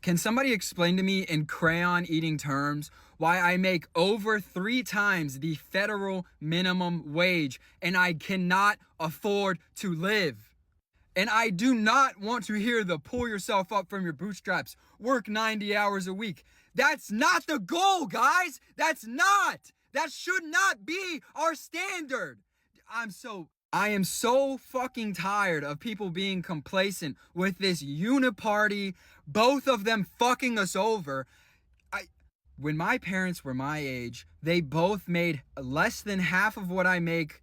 Can somebody explain to me in crayon eating terms why I make over 3 times the federal minimum wage and I cannot afford to live? And I do not want to hear the pull yourself up from your bootstraps, work 90 hours a week. That's not the goal, guys. That's not. That should not be our standard. I am so fucking tired of people being complacent with this uniparty, both of them fucking us over. When my parents were my age, they both made less than half of what I make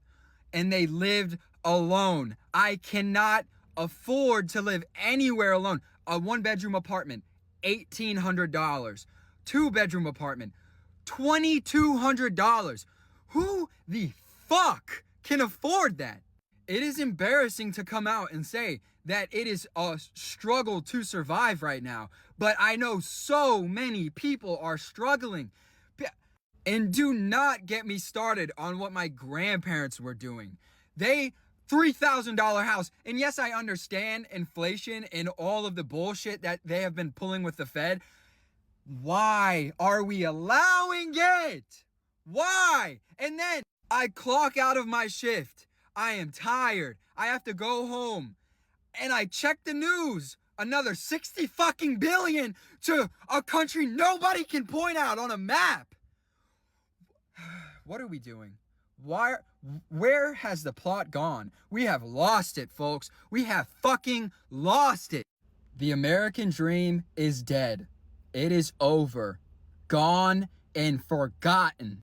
and they lived alone. I cannot afford to live anywhere alone. A 1-bedroom apartment, $1,800. 2-bedroom apartment, $2,200. Who the fuck can afford that? It is embarrassing to come out and say that it is a struggle to survive right now, but I know so many people are struggling. And do not get me started on what my grandparents were doing. They $3,000 house. And yes, I understand inflation and all of the bullshit that they have been pulling with the Fed. Why are we allowing it? Why? And then I clock out of my shift. I am tired. I have to go home. And I check the news. Another 60 fucking billion to a country nobody can point out on a map. What are we doing? Where has the plot gone? We have lost it, folks. We have fucking lost it. The American dream is dead. It is over. Gone and forgotten.